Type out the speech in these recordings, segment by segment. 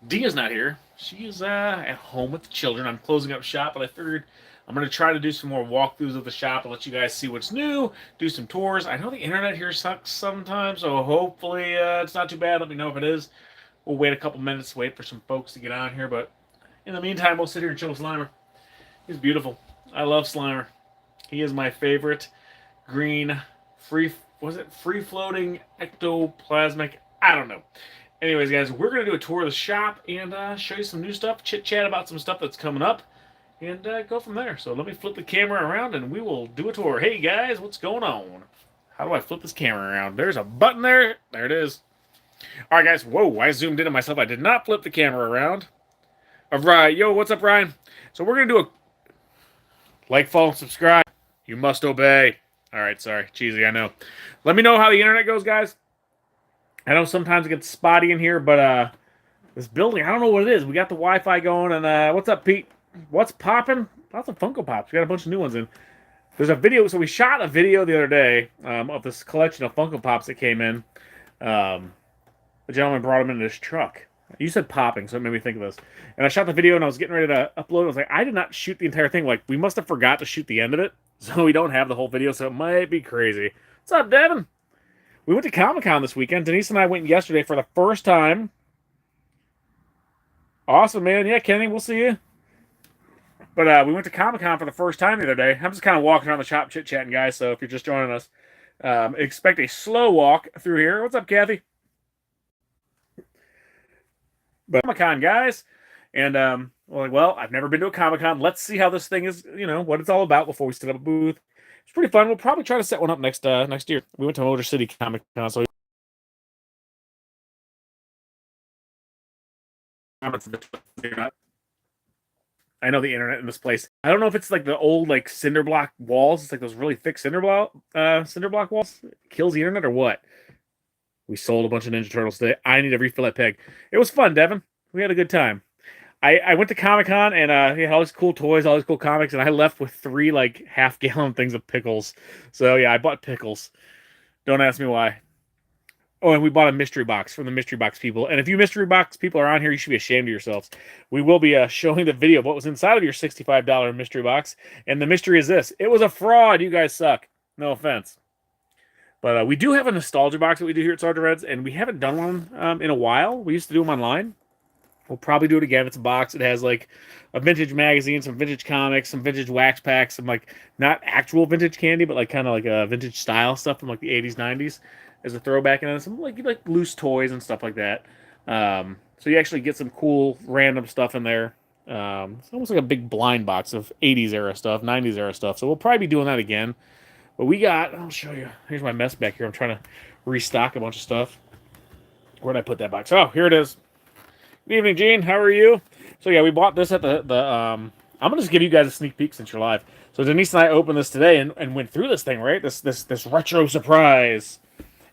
Dia's not here. She's at home with the children. I'm closing up shop, but I figured I'm going to try to do some more walkthroughs of the shop and let you guys see what's new, do some tours. I know the internet here sucks sometimes, so hopefully it's not too bad. Let me know if it is. We'll wait a couple minutes, wait for some folks to get on here, but in the meantime, we'll sit here and chill with Slimer. He's beautiful. I love Slimer. He is my favorite green free was it free floating ectoplasmic? I don't know. Anyways, guys, we're gonna do a tour of the shop and show you some new stuff, chit chat about some stuff that's coming up, and go from there. So let me flip the camera around and we will do a tour. Hey guys, what's going on? How do I flip this camera around? There's a button there. There it is. All right, guys. Whoa, I zoomed in on myself. I did not flip the camera around. All right, yo, what's up, Ryan? So we're gonna do a like, follow, and subscribe. You must obey. All right, sorry, cheesy. I know. Let me know how the internet goes, guys. I know sometimes it gets spotty in here, but this building, I don't know what it is. We got the Wi-Fi going, and what's up, Pete? What's popping? Lots of Funko Pops. We got a bunch of new ones in. There's a video, so we shot a video the other day of this collection of Funko Pops that came in. The gentleman brought them in his truck. You said popping, so it made me think of this. And I shot the video, and I was getting ready to upload. I was like, I did not shoot the entire thing. Like, we must have forgot to shoot the end of it, so we don't have the whole video, so it might be crazy. What's up, Devin? We went to Comic-Con this weekend. Denise and I went yesterday for the first time. Awesome, man. Yeah, Kenny, we'll see you. But we went to Comic-Con for the first time the other day. I'm just kind of walking around the shop chit-chatting, guys, so if you're just joining us, expect a slow walk through here. What's up, Kathy? But Comic-Con, guys. And well, I've never been to a Comic-Con. Let's see how this thing is, what it's all about before we set up a booth. It's pretty fun. We'll probably try to set one up next year. We went to Motor City Comic-Con, so I know the internet in this place. I don't know if it's like the old like cinder block walls. It's like those really thick cinder block walls. It kills the internet or what? We sold a bunch of Ninja Turtles today. I need to refill that peg. It was fun, Devin. We had a good time. I went to Comic Con and he had all these cool toys, all these cool comics, and I left with 3 like half-gallon things of pickles. So yeah, I bought pickles. Don't ask me why. Oh, and we bought a mystery box from the mystery box people. And if you mystery box people are on here, you should be ashamed of yourselves. We will be showing the video of what was inside of your $65 mystery box. And the mystery is this: it was a fraud. You guys suck. No offense. But we do have a nostalgia box that we do here at Sarge Reds, and we haven't done one in a while. We used to do them online. We'll probably do it again. It's a box. It has like a vintage magazine, some vintage comics, some vintage wax packs, some like not actual vintage candy, but like kind of like a vintage style stuff from like the 80s, 90s as a throwback, and then some like loose toys and stuff like that. So you actually get some cool random stuff in there. It's almost like a big blind box of 80s era stuff, 90s era stuff. So we'll probably be doing that again. But I'll show you. Here's my mess back here. I'm trying to restock a bunch of stuff. Where'd I put that box? Oh, here it is. Good evening, Gene. How are you? So yeah, we bought this at the I'm gonna just give you guys a sneak peek since you're live. So Denise and I opened this today and went through this thing, right? This retro surprise.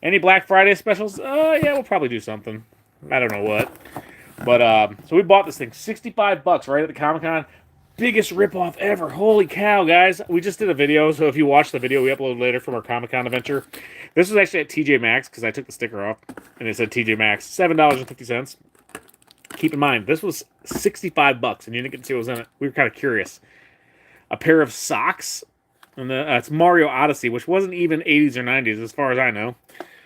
Any Black Friday specials? Yeah, we'll probably do something. I don't know what. But so we bought this thing, $65 right at the Comic-Con. Biggest ripoff ever. Holy cow, guys. We just did a video, so if you watch the video we upload later from our Comic-Con adventure. This was actually at TJ Maxx because I took the sticker off and it said TJ Maxx, $7.50. Keep in mind, this was $65 and you didn't get to see what was in it. We were kind of curious. A pair of socks. And it's Mario Odyssey, which wasn't even 80s or 90s as far as I know.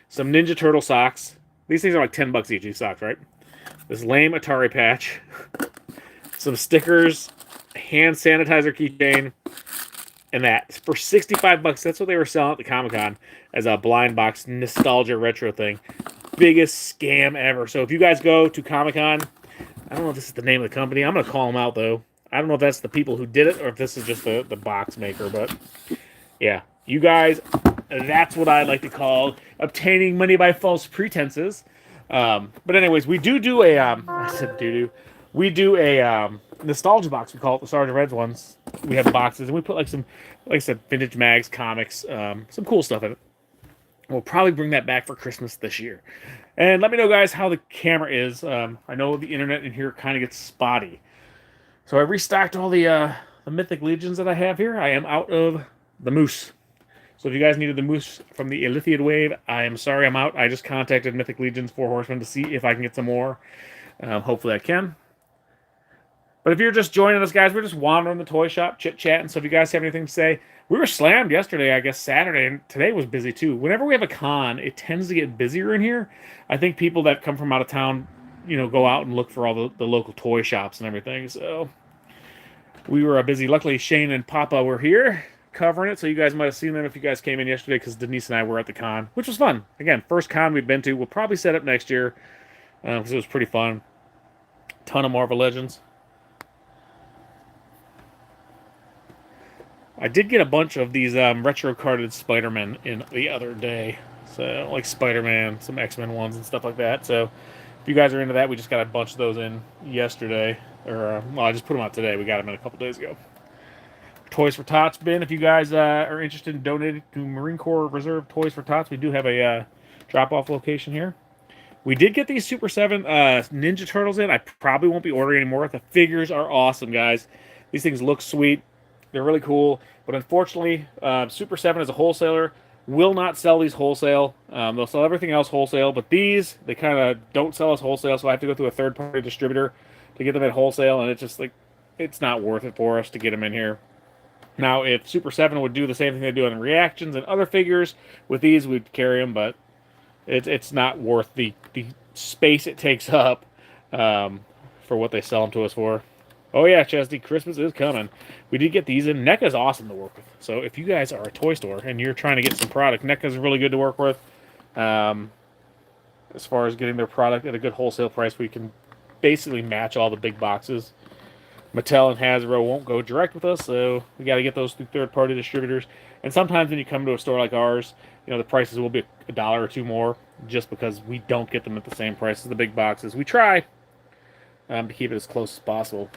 Some Ninja Turtle socks. These things are like $10 each, these socks, right? This lame Atari patch. Some stickers. Hand sanitizer keychain. And that. For $65, that's what they were selling at the Comic-Con as a blind box nostalgia retro thing. Biggest scam ever. So if you guys go to Comic-Con, I don't know if this is the name of the company. I'm going to call them out, though. I don't know if that's the people who did it or if this is just the box maker, but yeah. You guys, that's what I like to call obtaining money by false pretenses. But anyways, we do a, I said doo-doo. We do a nostalgia box. We call it the Sarge Reds ones. We have boxes, and we put like some, like I said, vintage mags, comics, some cool stuff in it. We'll probably bring that back for Christmas this year. And let me know, guys, how the camera is. I know the internet in here kind of gets spotty. So I restocked all the Mythic Legions that I have here. I am out of the Moose. So if you guys needed the Moose from the Elithiad wave, I am sorry I'm out. I just contacted Mythic Legions 4 Horsemen to see if I can get some more. Hopefully I can. But if you're just joining us, guys, we're just wandering the toy shop, chit-chatting. So if you guys have anything to say, we were slammed yesterday, I guess Saturday, and today was busy too. Whenever we have a con, it tends to get busier in here. I think people that come from out of town, go out and look for all the local toy shops and everything. So we were busy. Luckily, Shane and Papa were here covering it, so you guys might have seen them if you guys came in yesterday, because Denise and I were at the con, which was fun. Again, first con we've been to. We'll probably set up next year, because it was pretty fun. Ton of Marvel Legends. I did get a bunch of these retro carded Spider-Man in the other day. So, like Spider-Man, some X-Men ones and stuff like that. So, if you guys are into that, we just got a bunch of those in yesterday. Or, well, I just put them out today. We got them in a couple days ago. Toys for Tots bin. If you guys are interested in donating to Marine Corps Reserve Toys for Tots, we do have a drop-off location here. We did get these Super 7 Ninja Turtles in. I probably won't be ordering anymore. The figures are awesome, guys. These things look sweet. They're really cool. But unfortunately, Super 7 as a wholesaler will not sell these wholesale. They'll sell everything else wholesale, but these, they kind of don't sell us wholesale, so I have to go through a third-party distributor to get them at wholesale, and it's just like, it's not worth it for us to get them in here. Now, if Super 7 would do the same thing they do on the reactions and other figures, with these, we'd carry them, but it's not worth the space it takes up for what they sell them to us for. Oh yeah, Chesney, Christmas is coming. We did get these in. NECA's awesome to work with. So if you guys are a toy store and you're trying to get some product, NECA's really good to work with. As far as getting their product at a good wholesale price, we can basically match all the big boxes. Mattel and Hasbro won't go direct with us, so we got to get those through third-party distributors. And sometimes when you come to a store like ours, the prices will be $1 or $2 more, just because we don't get them at the same price as the big boxes. We try to keep it as close as possible.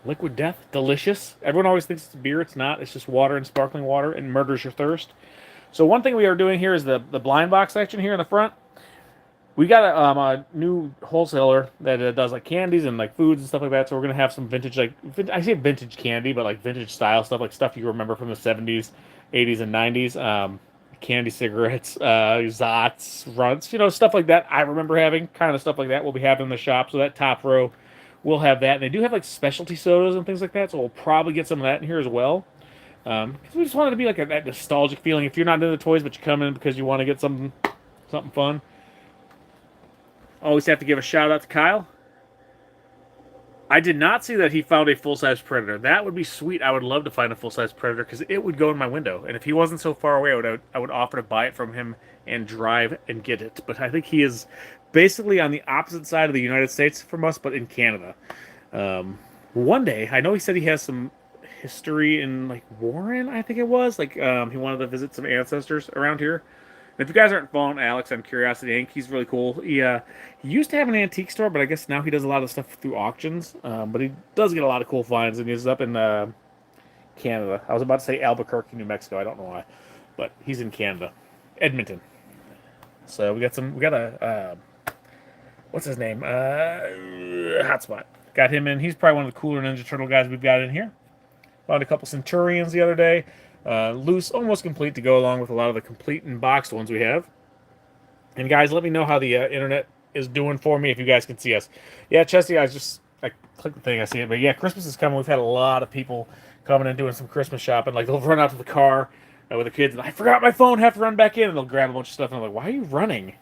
Liquid Death, delicious. Everyone always thinks it's beer. It's not. It's just water and sparkling water, and murders your thirst. So one thing we are doing here is the blind box section here in the front. We got a new wholesaler that does like candies and like foods and stuff like that. So we're gonna have some vintage, I say vintage candy, but like vintage style stuff, like stuff you remember from the 70s, 80s, and 90s. Candy cigarettes, Zots, Runts, stuff like that. I remember having kind of stuff like that. We'll be having in the shop. So that top row, we'll have that. And they do have like specialty sodas and things like that. So we'll probably get some of that in here as well. Because we just wanted to be like that nostalgic feeling. If you're not into the toys, but you come in because you want to get something fun. Always have to give a shout out to Kyle. I did not see that he found a full-size Predator. That would be sweet. I would love to find a full-size Predator because it would go in my window. And if he wasn't so far away, I would offer to buy it from him and drive and get it. But I think he is basically on the opposite side of the United States from us, but in Canada. One day, I know he said he has some history in like Warren, I think it was. Like he wanted to visit some ancestors around here. And if you guys aren't following Alex on Curiosity Inc., he's really cool. He used to have an antique store, but I guess now he does a lot of stuff through auctions. But he does get a lot of cool finds, and he's up in Canada. I was about to say Albuquerque, New Mexico. I don't know why, but he's in Canada, Edmonton. So we got a what's his name? Hotspot. Got him in. He's probably one of the cooler Ninja Turtle guys we've got in here. Found a couple Centurions the other day. Loose, almost complete to go along with a lot of the complete and boxed ones we have. And guys, let me know how the internet is doing for me if you guys can see us. Yeah, Chesty, I clicked the thing, I see it. But yeah, Christmas is coming. We've had a lot of people coming and doing some Christmas shopping. Like they'll run out to the car with the kids, and I forgot my phone, have to run back in, and they'll grab a bunch of stuff. And I'm like, why are you running?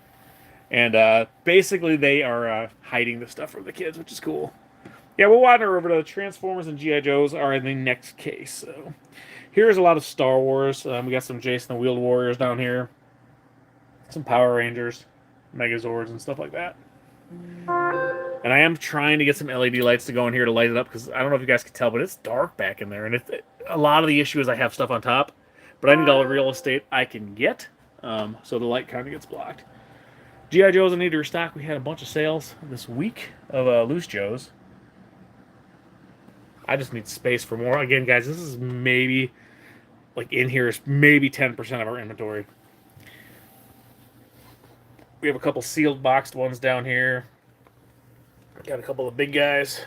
And basically they are hiding the stuff from the kids, which is cool. Yeah, we'll wander over to Transformers and G.I. Joes are in the next case. So here's a lot of Star Wars. We got some Jason the Wheeled Warriors down here. Some Power Rangers, Megazords, and stuff like that. And I am trying to get some LED lights to go in here to light it up, because I don't know if you guys can tell, but it's dark back in there. And a lot of the issue is I have stuff on top, but I need all the real estate I can get, so the light kind of gets blocked. G.I. Joes I need to restock. We had a bunch of sales this week of Loose Joes. I just need space for more. Again, guys, this is maybe, like in here is maybe 10% of our inventory. We have a couple sealed boxed ones down here. Got a couple of big guys.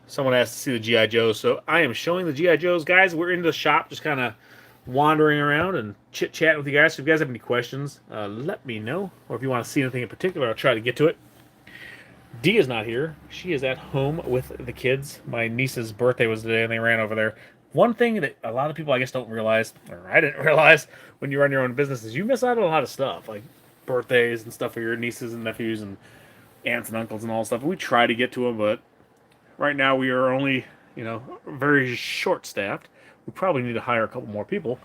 Someone asked to see the G.I. Joes, so I am showing the G.I. Joes. Guys, we're in the shop just kind of wandering around and chit-chatting with you guys. So if you guys have any questions, let me know. Or if you want to see anything in particular, I'll try to get to it. Dee is not here. She is at home with the kids. My niece's birthday was today, and they ran over there. One thing that a lot of people, I guess, don't realize, or I didn't realize, when you run your own business, is you miss out on a lot of stuff, like birthdays and stuff for your nieces and nephews and aunts and uncles and all that stuff. We try to get to them, but right now we are only, very short-staffed. We probably need to hire a couple more people.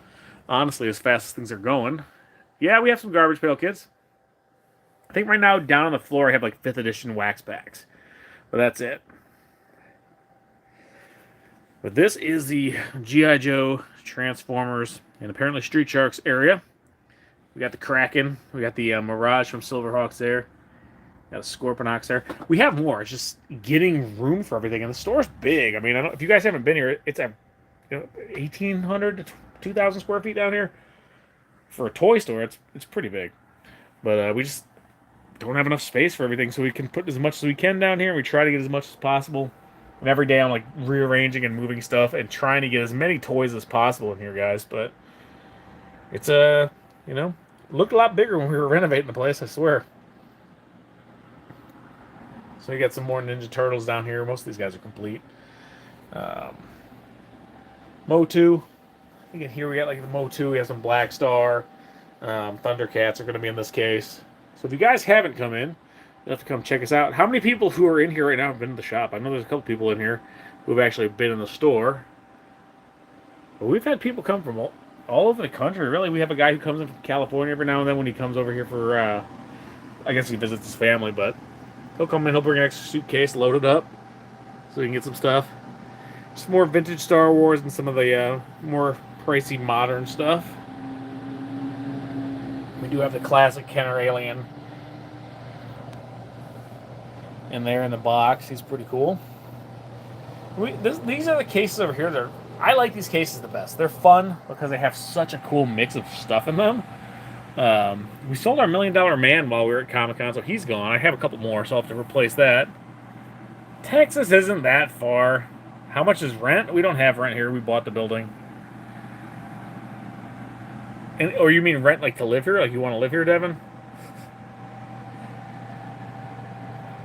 Honestly, as fast as things are going. Yeah, we have some garbage pail kids. I think right now down on the floor I have like 5th edition wax packs. But that's it. But this is the G.I. Joe, Transformers, and apparently Street Sharks area. We got the Kraken. We got the Mirage from Silverhawks there. Got a Scorponok there. We have more. It's just getting room for everything. And the store's big. I mean, if you guys haven't been here, it's a 1,800 to 2,000 square feet down here. For a toy store, it's pretty big. But we just don't have enough space for everything, so we can put as much as we can down here. We try to get as much as possible. And every day I'm like rearranging and moving stuff and trying to get as many toys as possible in here, guys. But it's looked a lot bigger when we were renovating the place, I swear. So we got some more Ninja Turtles down here. Most of these guys are complete. Motu. I think in here we got like the Motu. We have some Black Star. Thundercats are going to be in this case. So if you guys haven't come in, you'll have to come check us out. How many people who are in here right now have been to the shop? I know there's a couple people in here who have actually been in the store. But we've had people come from all over the country, really. We have a guy who comes in from California every now and then when he comes over here for, I guess he visits his family, but he'll come in, he'll bring an extra suitcase, load it up, so he can get some stuff. Just more vintage Star Wars and some of the more pricey modern stuff. We do have the classic Kenner Alien in there in the box. He's pretty cool. These are the cases over here. I like these cases the best. They're fun because they have such a cool mix of stuff in them. We sold our $1 Million Man while we were at Comic-Con, so he's gone. I have a couple more, so I'll have to replace that. Texas isn't that far. How much is rent? We don't have rent here. We bought the building. Or you mean rent like to live here? Like you want to live here, Devin?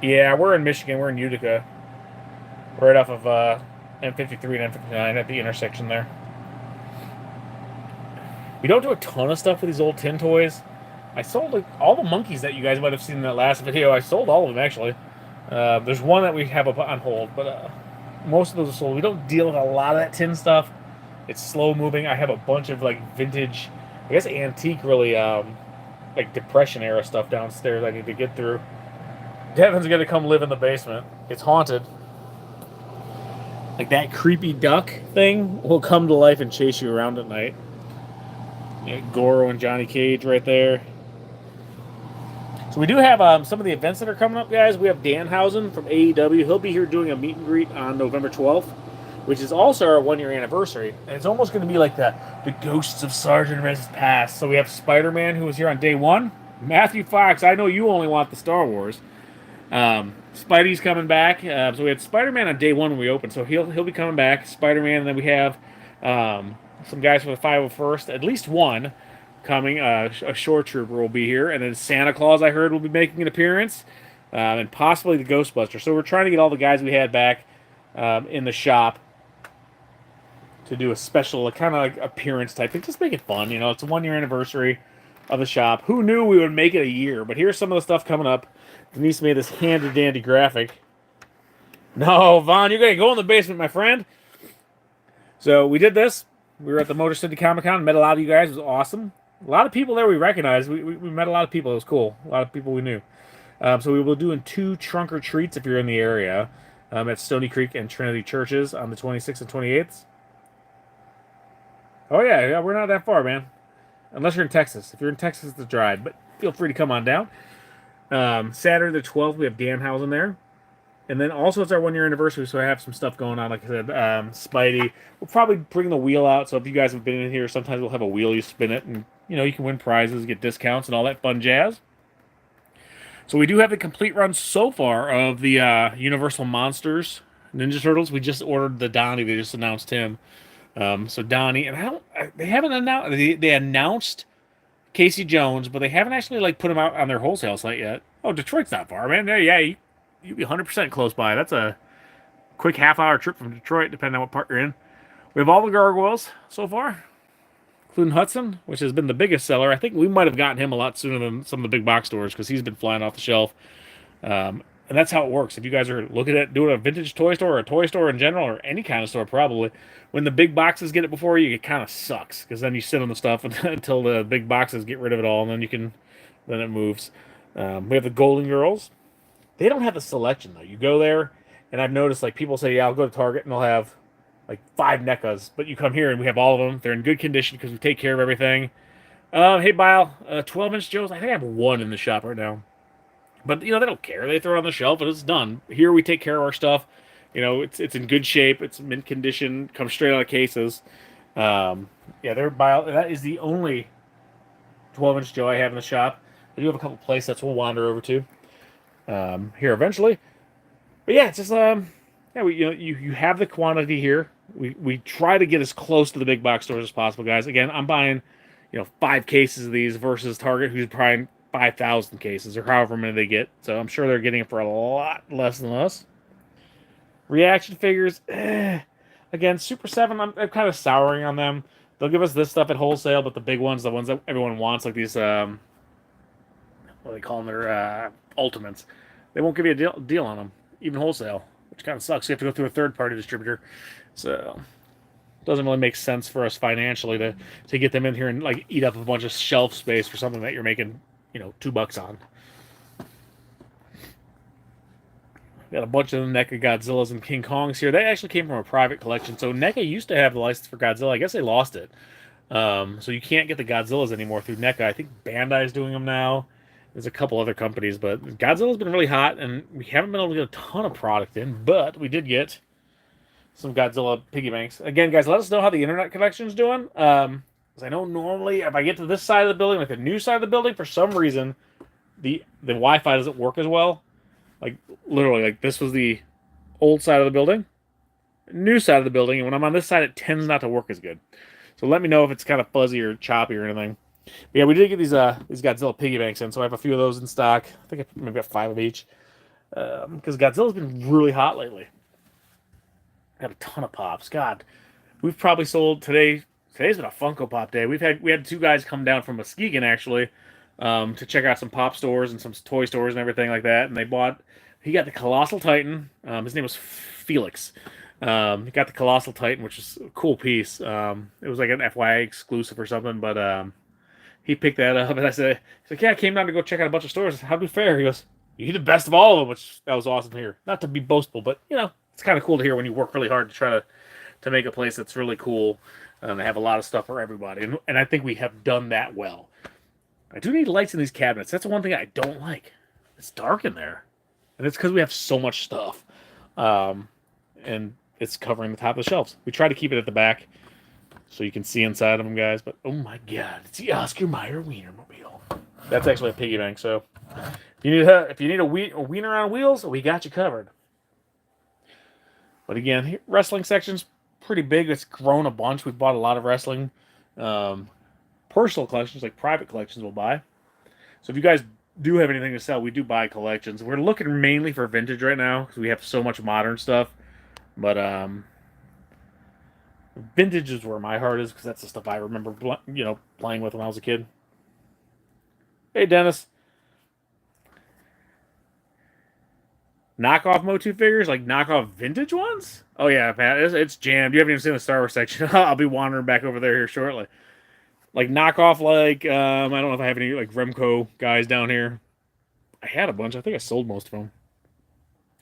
Yeah, we're in Michigan. We're in Utica. Right off of M53 and M59 at the intersection there. We don't do a ton of stuff with these old tin toys. I sold like, all the monkeys that you guys might have seen in that last video. I sold all of them, actually. There's one that we have up on hold, but most of those are sold. We don't deal with a lot of that tin stuff. It's slow moving. I have a bunch of like vintage, I guess antique, really, like Depression era stuff downstairs I need to get through. Devin's gonna come live in the basement. It's haunted. Like that creepy duck thing will come to life and chase you around at night. Yeah, Goro and Johnny Cage right there. So we do have some of the events that are coming up, guys. We have Danhausen from AEW. He'll be here doing a meet and greet on November 12th, which is also our 1-year anniversary. And it's almost going to be like the ghosts of Sarge and Red's past. So we have Spider-Man, who was here on day 1. Matthew Fox, I know you only want the Star Wars. Spidey's coming back. So we had Spider-Man on day 1 when we opened. So he'll be coming back. Spider-Man, and then we have some guys from the 501st, at least one, coming. A shore trooper will be here. And then Santa Claus, I heard, will be making an appearance. And possibly the Ghostbuster. So we're trying to get all the guys we had back in the shop to do a special kind of like appearance type thing. Just make it fun. It's a 1-year anniversary of the shop. Who knew we would make it a year? But here's some of the stuff coming up. Denise made this handy-dandy graphic. No, Vaughn, you're going to go in the basement, my friend. So we did this. We were at the Motor City Comic-Con. Met a lot of you guys. It was awesome. A lot of people there we recognized. We met a lot of people. It was cool. A lot of people we knew. So we will be doing 2 trunk or treats if you're in the area at Stony Creek and Trinity Churches on the 26th and 28th. Oh, yeah, we're not that far, man. Unless you're in Texas. If you're in Texas, it's a drive. But feel free to come on down. Saturday the 12th, we have Danhausen there. And then also it's our 1-year anniversary, so I have some stuff going on. Like I said, Spidey. We'll probably bring the wheel out, so if you guys have been in here, sometimes we'll have a wheel, you spin it, and, you can win prizes, get discounts, and all that fun jazz. So we do have the complete run so far of the Universal Monsters Ninja Turtles. We just ordered the Donnie. They just announced him. So Donnie and they haven't announced they announced Casey Jones, but they haven't actually like put him out on their wholesale site yet. Oh, Detroit's not far, man. Yeah, you'd be 100% close by. That's a quick half-hour trip from Detroit, depending on what part you're in. We have all the gargoyles so far, including Hudson, which has been the biggest seller. I think we might have gotten him a lot sooner than some of the big box stores because he's been flying off the shelf. And that's how it works. If you guys are looking at doing a vintage toy store or a toy store in general or any kind of store, probably when the big boxes get it before you, it kind of sucks because then you sit on the stuff until the big boxes get rid of it all, and then it moves. We have the Golden Girls. They don't have the selection though. You go there, and I've noticed like people say, "Yeah, I'll go to Target and they'll have like 5 NECAs," but you come here and we have all of them. They're in good condition because we take care of everything. Hey, Bile, 12-inch Joes. I think I have one in the shop right now. But they don't care. They throw it on the shelf and it's done. Here we take care of our stuff. It's in good shape. It's mint condition. Comes straight out of cases. They're that is the only 12-inch Joe I have in the shop. I do have a couple play sets we'll wander over to here eventually. But yeah, it's just you have the quantity here. We try to get as close to the big box stores as possible, guys. Again, I'm buying 5 cases of these versus Target, who's buying 5,000 cases or however many they get. So I'm sure they're getting it for a lot less than us. Reaction figures, again, Super 7, I'm kind of souring on them. They'll give us this stuff at wholesale, but the big ones, the ones that everyone wants, like these, what do they call them? Their Ultimates. They won't give you a deal on them, even wholesale, which kind of sucks. You have to go through a third-party distributor. So doesn't really make sense for us financially to get them in here and like eat up a bunch of shelf space for something that you're making $2 on. Got a bunch of the NECA Godzillas and King Kongs here. They actually came from a private collection. So NECA used to have the license for Godzilla. I guess they lost it. So you can't get the Godzillas anymore through NECA. I think Bandai's doing them now. There's a couple other companies, but Godzilla's been really hot, and we haven't been able to get a ton of product in, but we did get some Godzilla piggy banks. Again, guys, let us know how the internet connection's doing. Because I know normally if I get to this side of the building, like the new side of the building, for some reason, the Wi-Fi doesn't work as well. Like, literally, like this was the old side of the building, new side of the building, and when I'm on this side, it tends not to work as good. So let me know if it's kind of fuzzy or choppy or anything. But yeah, we did get these Godzilla piggy banks in, so I have a few of those in stock. I think I maybe got 5 of each. Because Godzilla's been really hot lately. Got a ton of pops. God, we've probably sold today. Today's been a Funko Pop day. We had 2 guys come down from Muskegon actually to check out some pop stores and some toy stores and everything like that. And he got the Colossal Titan. His name was Felix. He got the Colossal Titan, which is a cool piece. It was like an FYI exclusive or something, but he picked that up. And he's like, yeah, I came down to go check out a bunch of stores. How'd be fair? He goes, you're the best of all of them, which that was awesome to hear. Not to be boastful, but it's kind of cool to hear when you work really hard to try to make a place that's really cool and have a lot of stuff for everybody. And I think we have done that well. I do need lights in these cabinets. That's the one thing I don't like. It's dark in there. And it's because we have so much stuff. And it's covering the top of the shelves. We try to keep it at the back so you can see inside of them, guys. But, oh my God, it's the Oscar Mayer Wienermobile. That's actually a piggy bank, so if you need a wiener on wheels, we got you covered. But again, wrestling section's pretty big. It's grown a bunch. We've bought a lot of wrestling. Personal collections, like private collections, we'll buy. So if you guys do have anything to sell, we do buy collections. We're looking mainly for vintage right now because we have so much modern stuff. But vintage is where my heart is because that's the stuff I remember, playing with when I was a kid. Hey, Dennis. Knockoff Motu figures, like knockoff vintage ones? Oh yeah, Pat, it's jammed. You haven't even seen the Star Wars section. I'll be wandering back over there here shortly. Like knockoff, like I don't know if I have any like Remco guys down here. I had a bunch. I think I sold most of them.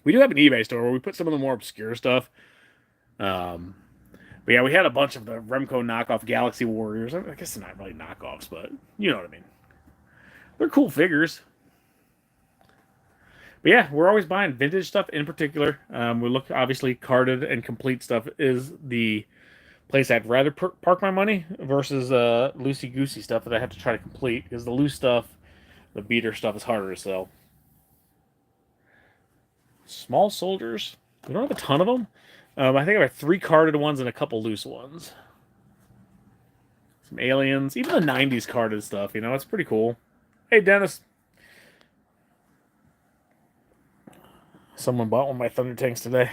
We do have an eBay store where we put some of the more obscure stuff. But yeah, we had a bunch of the Remco knockoff Galaxy Warriors. I guess they're not really knockoffs, but you know what I mean. They're cool figures. But yeah, we're always buying vintage stuff in particular. We look, obviously, carded and complete stuff is the place I'd rather park my money versus loosey-goosey stuff that I have to try to complete. Because the loose stuff, the beater stuff is harder to sell. Small soldiers. We don't have a ton of them. I think I have 3 carded ones and a couple loose ones. Some aliens. Even the 90s carded stuff, you know, it's pretty cool. Hey, Dennis. Someone bought one of my Thunder Tanks today.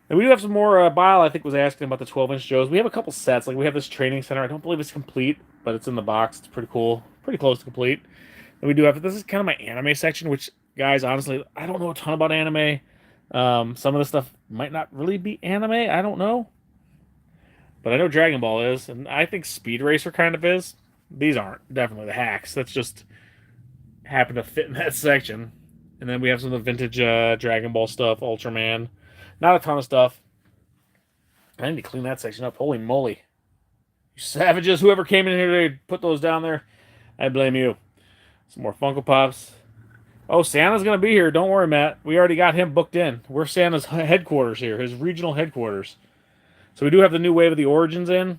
And we do have some more. Bile, I think, was asking about the 12-inch Joes. We have a couple sets. Like, we have this training center. I don't believe it's complete, but it's in the box. It's pretty cool. Pretty close to complete. And we do have... This is kind of my anime section, which, guys, honestly, I don't know a ton about anime. Some of the stuff might not really be anime. I don't know. But I know Dragon Ball is, and I think Speed Racer kind of is. These aren't definitely the hacks. That's just happen to fit in that section. And then we have some of the vintage Dragon Ball stuff, Ultraman. Not a ton of stuff. I need to clean that section up. Holy moly. You savages, whoever came in here to put those down there, I blame you. Some more Funko Pops. Oh, Santa's going to be here. Don't worry, Matt. We already got him booked in. We're Santa's headquarters here, his regional headquarters. So we do have the new wave of the Origins in,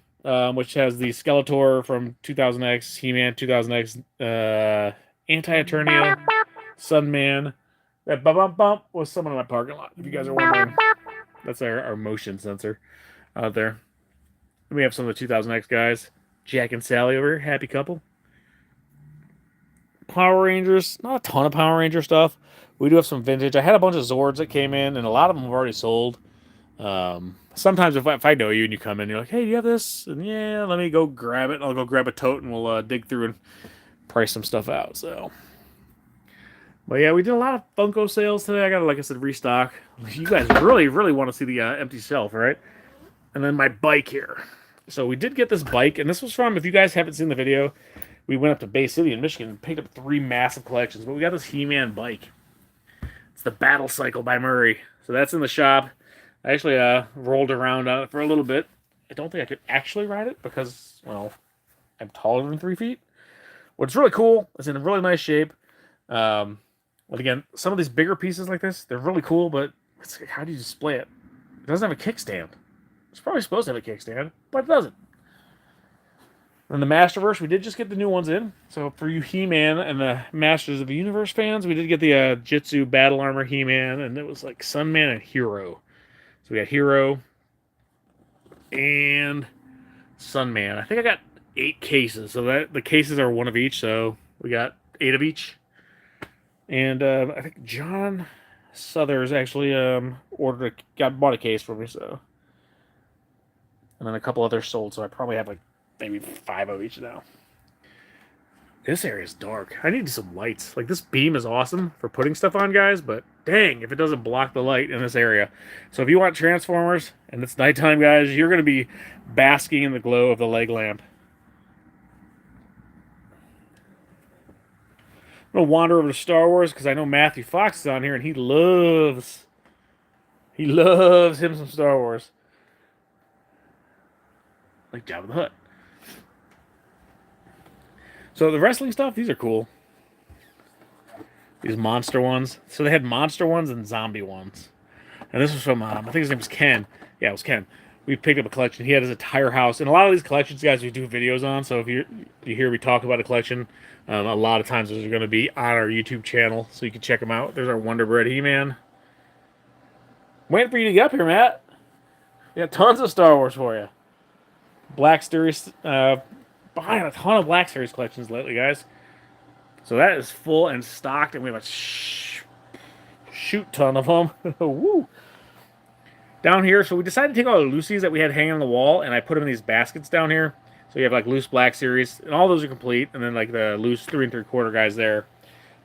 which has the Skeletor from 2000X, He-Man 2000X, Anti-Eternia, Sunman. That bump bump was someone in my parking lot, if you guys are wondering. That's our motion sensor out there. And we have some of the 2000X guys. Jack and Sally over here, happy couple. Power Rangers, not a ton of Power Ranger stuff. We do have some vintage. I had a bunch of Zords that came in, and a lot of them have already sold. Sometimes if I know you and you come in, you're like, hey, do you have this? And yeah, let me go grab it. I'll go grab a tote and we'll dig through and price some stuff out. So, but yeah, we did a lot of Funko sales today. I got to, like I said, restock. You guys really, really want to see the empty shelf, right? And then my bike here. So we did get this bike, and this was from, if you guys haven't seen the video, we went up to Bay City in Michigan and picked up 3 massive collections. But we got this He-Man bike. It's the Battle Cycle by Murray. So that's in the shop. I actually rolled around on it for a little bit. I don't think I could actually ride it because, well, I'm taller than 3 feet. What's really cool, it's in really nice shape. But again, some of these bigger pieces like this, they're really cool, but how do you display it? It doesn't have a kickstand. It's probably supposed to have a kickstand, but it doesn't. And the Masterverse, we did just get the new ones in. So for you He-Man and the Masters of the Universe fans, we did get the Jitsu Battle Armor He-Man, and it was like Sunman and Hero. So we got Hero and Sunman. I think I got 8 cases. So that the cases are one of each. So we got 8 of each. And I think John Suthers actually bought a case for me. So, and then a couple others sold. So I probably have like maybe 5 of each now. This area is dark. I need some lights. Like, this beam is awesome for putting stuff on, guys, but dang, if it doesn't block the light in this area. So if you want Transformers, and it's nighttime, guys, you're going to be basking in the glow of the leg lamp. I'm going to wander over to Star Wars, because I know Matthew Fox is on here, and he loves him some Star Wars. Like Jabba the Hutt. So the wrestling stuff, these are cool. These monster ones. So they had monster ones and zombie ones. And this was from, I think his name was Ken. Yeah, it was Ken. We picked up a collection. He had his entire house. And a lot of these collections, guys, we do videos on. So if you hear me talk about a collection, a lot of times those are going to be on our YouTube channel. So you can check them out. There's our Wonder Bread He-Man. Waiting for you to get up here, Matt. We got tons of Star Wars for you. Black Series, buying a ton of Black Series collections lately, guys. So that is full and stocked, and we have a shoot ton of them. Woo! Down here, so we decided to take all the loosies that we had hanging on the wall, and I put them in these baskets down here. So you have like loose Black Series, and all those are complete, and then like the loose 3 3/4 guys there.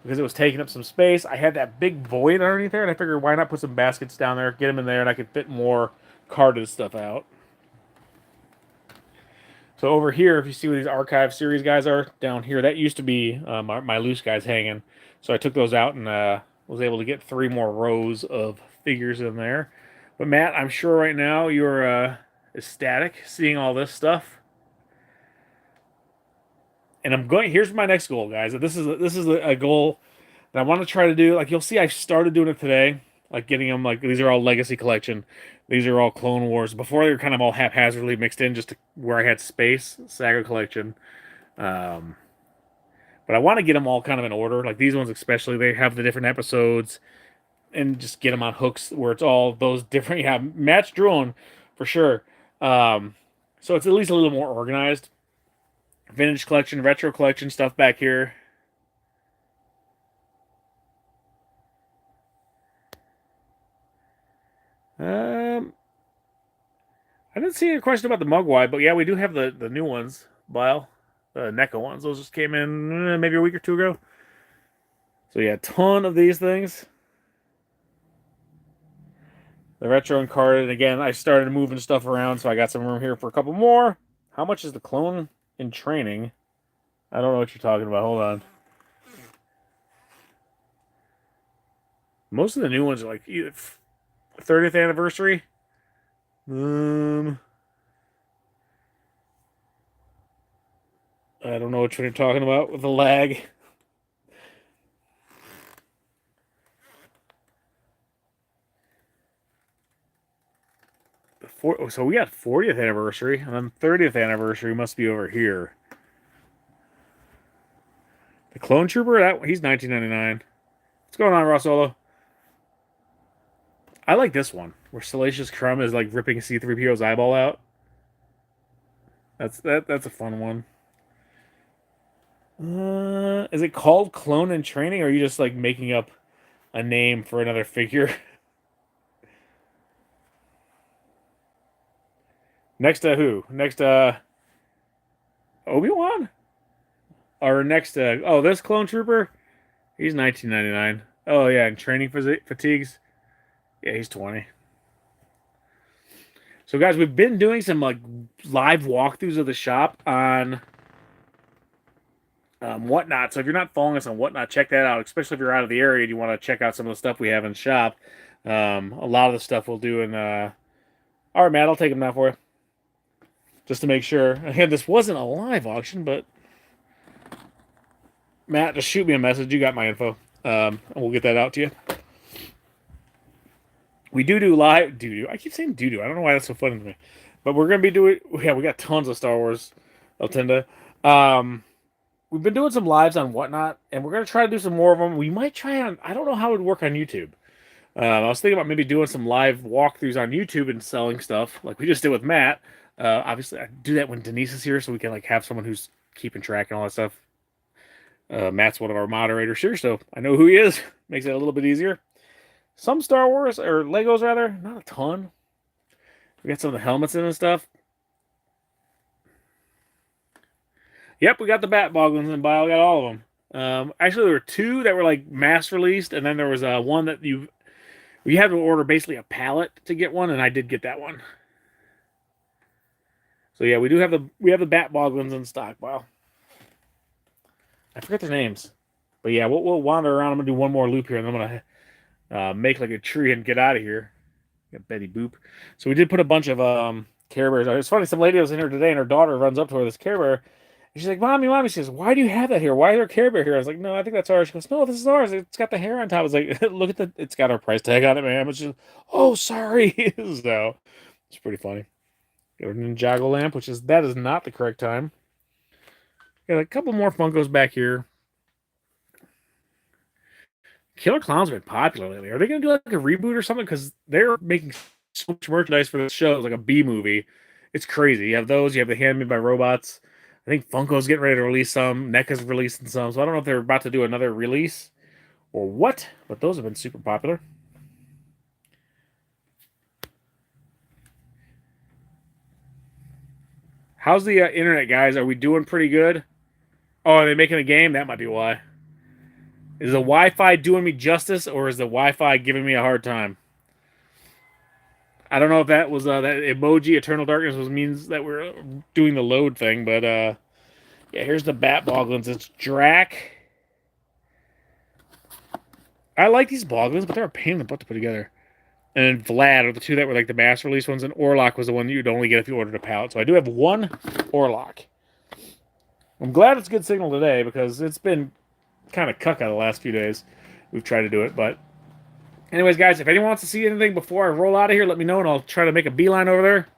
Because it was taking up some space, I had that big void underneath there, and I figured why not put some baskets down there, get them in there, and I could fit more carded stuff out. So over here, if you see where these archive series guys are, down here, that used to be my loose guys hanging. So I took those out and was able to get 3 more rows of figures in there. But Matt, I'm sure right now you're ecstatic seeing all this stuff. And here's my next goal, guys. This is a goal that I want to try to do. Like, you'll see I started doing it today. Like, getting them, like, these are all Legacy Collection. These are all Clone Wars. Before, they were kind of all haphazardly mixed in just where I had space. Saga Collection. But I want to get them all kind of in order. Like, these ones especially, they have the different episodes. And just get them on hooks where it's all those different... Yeah, Matt's drawing, for sure. So it's at least a little more organized. Vintage collection, retro collection stuff back here. Um, I didn't see a question about the Mugwai, but yeah, we do have the new ones, Bile. The NECA ones. Those just came in maybe a week or two ago. So yeah, a ton of these things. The retro and carded. Again, I started moving stuff around, so I got some room here for a couple more. How much is the clone in training? I don't know what you're talking about. Hold on. Most of the new ones are like 30th anniversary. Um, I don't know what you're talking about with the lag. So we got 40th anniversary, and then 30th anniversary must be over here. The Clone Trooper, he's 1999. What's going on, Rossolo? I like this one, where Salacious Crumb is like ripping C-3PO's eyeball out. That's a fun one. Is it called Clone in Training, or are you just like making up a name for another figure? Next to who? Next to Obi-Wan? Or next to this Clone Trooper? He's 1999. Oh yeah, and training fatigues. Yeah, he's 20. So guys, we've been doing some like live walkthroughs of the shop on Whatnot. So if you're not following us on Whatnot, check that out. Especially if you're out of the area and you want to check out some of the stuff we have in the shop. A lot of the stuff we'll do in. All right, Matt, I'll take them now for you, just to make sure. Again, this wasn't a live auction, but Matt, just shoot me a message. You got my info. And we'll get that out to you. We do live. I keep saying do. I don't know why that's so funny to me. But we're gonna be doing. Yeah, we got tons of Star Wars, Eltinda. We've been doing some lives on Whatnot, and we're gonna try to do some more of them. We might try on. I don't know how it would work on YouTube. I was thinking about maybe doing some live walkthroughs on YouTube and selling stuff like we just did with Matt. Obviously, I do that when Denise is here, so we can like have someone who's keeping track and all that stuff. Matt's one of our moderators here, so I know who he is. Makes it a little bit easier. Some Star Wars, or Legos rather, not a ton. We got some of the helmets in and stuff. Yep, we got the Bat Boglins and Bio, got all of them. Actually, there were two that were like mass released, and then there was one that you had to order basically a pallet to get one, and I did get that one. So yeah, we have the Bat Boglins in stock. Wow, I forget their names, but yeah, we'll wander around. I'm gonna do one more loop here, and I'm gonna make like a tree and get out of here. Got Betty Boop. So we did put a bunch of Care Bears. It's funny, some lady was in here today, and her daughter runs up to her this Care Bear. And she's like, Mommy. She says, why do you have that here? Why is there a Care Bear here? I was like, no, I think that's ours. She goes, no, this is ours. It's got the hair on top. I was like, look at it's got our price tag on it, man. But she's, oh, sorry. So it's pretty funny. Got a Ninjago lamp, that is not the correct time. Got a couple more Funkos back here. Killer Clowns have been popular lately. Are they going to do like a reboot or something? Because they're making so much merchandise for the show. It's like a B movie. It's crazy. You have those. You have the Handmade by Robots. I think Funko's getting ready to release some. NECA's releasing some. So I don't know if they're about to do another release or what. But those have been super popular. How's the internet, guys? Are we doing pretty good? Oh, are they making a game? That might be why. Is the Wi-Fi doing me justice, or is the Wi-Fi giving me a hard time? I don't know if that was that emoji Eternal Darkness means that we're doing the load thing, but yeah, here's the Bat Boglins. It's Drac. I like these Boglins, but they're a pain in the butt to put together. And then Vlad are the two that were like the mass release ones, and Orlok was the one you'd only get if you ordered a pallet. So I do have one Orlok. I'm glad it's good signal today because it's been kind of cucka the last few days. We've tried to do it, but anyways, guys, if anyone wants to see anything before I roll out of here, let me know, and I'll try to make a beeline over there.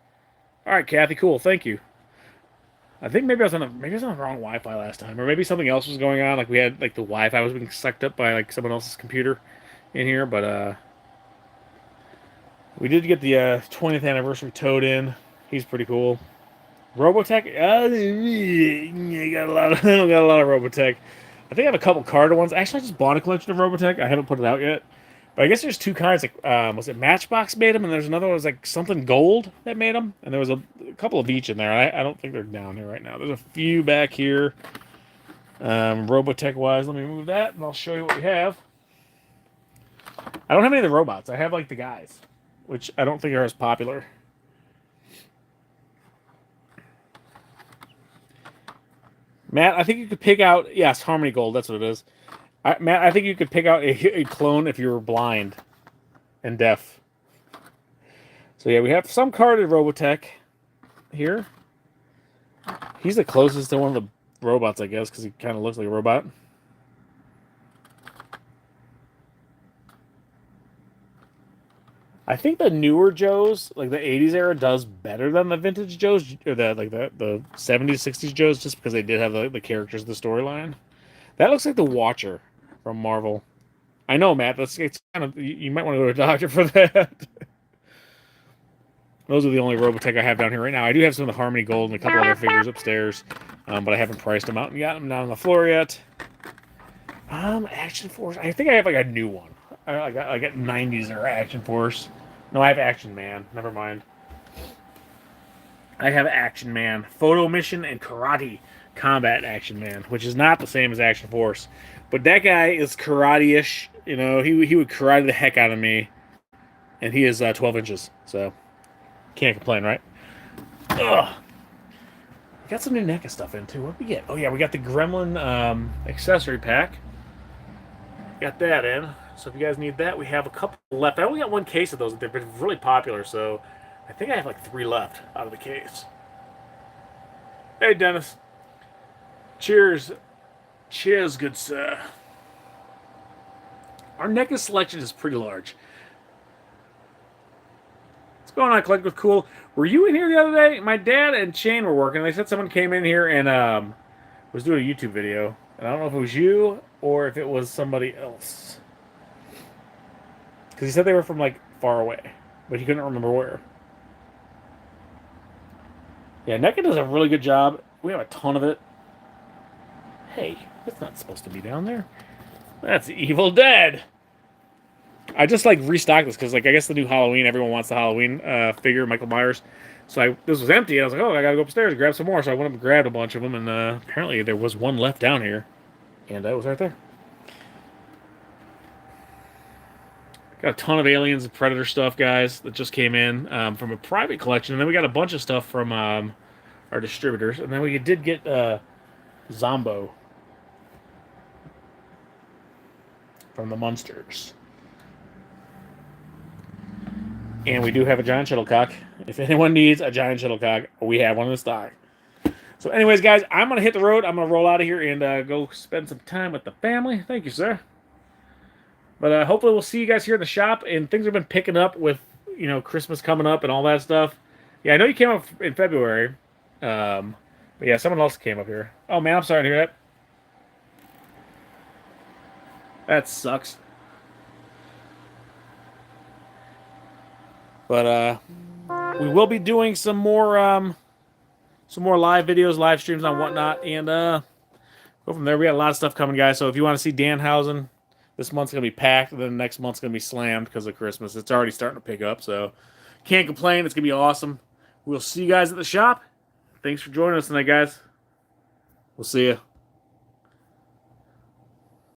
All right, Kathy, cool, thank you. I think maybe I was on the wrong Wi-Fi last time, or maybe something else was going on. Like we had like the Wi-Fi was being sucked up by like someone else's computer in here, but we did get the 20th anniversary Toad in. He's pretty cool. Robotech? I got a lot of I got a lot of Robotech. I think I have a couple carded ones. Actually, I just bought a collection of Robotech. I haven't put it out yet. But I guess there's two kinds. Like, was it Matchbox made them, and there's another one was like something Gold that made them, and there was a couple of each in there. I don't think they're down here right now. There's a few back here. Robotech wise, let me move that, and I'll show you what we have. I don't have any of the robots. I have like the guys, which I don't think are as popular. Matt, I think you could pick out. Yes, Harmony Gold. That's what it is. Matt, I think you could pick out a clone if you were blind and deaf. So yeah, we have some carded Robotech here. He's the closest to one of the robots, I guess, because he kind of looks like a robot. I think the newer Joes, like the '80s era, does better than the vintage Joes or the '70s, '60s Joes, just because they did have the characters of the storyline. That looks like the Watcher from Marvel. I know, Matt. It's kind of you might want to go to a doctor for that. Those are the only Robotech I have down here right now. I do have some of the Harmony Gold and a couple other figures upstairs, but I haven't priced them out and got them down on the floor yet. Action Force. I think I have like a new one. I got '90s era Action Force. No, I have Action Man. Never mind. I have Action Man, Photo Mission, and Karate Combat Action Man, which is not the same as Action Force, but that guy is karate-ish. You know, he would karate the heck out of me, and he is 12 inches, so can't complain, right? Ugh. Got some new NECA stuff in too. What did we get? Oh yeah, we got the Gremlin accessory pack. Got that in. So if you guys need that, we have a couple left. I only got one case of those. They've been really popular, so I think I have like 3 left out of the case. Hey, Dennis. Cheers. Cheers, good sir. Our NECA selection is pretty large. What's going on, Collect with Cool? Were you in here the other day? My dad and Shane were working. They said someone came in here and was doing a YouTube video. And I don't know if it was you or if it was somebody else. Because he said they were from, like, far away. But he couldn't remember where. Yeah, NECA does a really good job. We have a ton of it. Hey, that's not supposed to be down there. That's Evil Dead. I just, like, restocked this because, like, I guess the new Halloween, everyone wants the Halloween figure, Michael Myers. So this was empty, and I was like, oh, I gotta go upstairs and grab some more. So I went up and grabbed a bunch of them, and apparently there was one left down here. And it was right there. Got a ton of Aliens and Predator stuff, guys, that just came in from a private collection. And then we got a bunch of stuff from our distributors. And then we did get Zombo from the Munsters. And we do have a giant shuttlecock. If anyone needs a giant shuttlecock, we have one in stock. So anyways, guys, I'm going to hit the road. I'm going to roll out of here and go spend some time with the family. Thank you, sir. But hopefully we'll see you guys here in the shop. And things have been picking up with, you know, Christmas coming up and all that stuff. Yeah, I know you came up in February. But yeah, someone else came up here. Oh, man, I'm sorry to hear that. That sucks. But we will be doing some more live videos, live streams on whatnot, and go from there. We got a lot of stuff coming, guys. So if you want to see Danhausen, this month's gonna be packed, and then the next month's gonna be slammed because of Christmas. It's already starting to pick up, so can't complain. It's gonna be awesome. We'll see you guys at the shop. Thanks for joining us tonight, guys. We'll see you.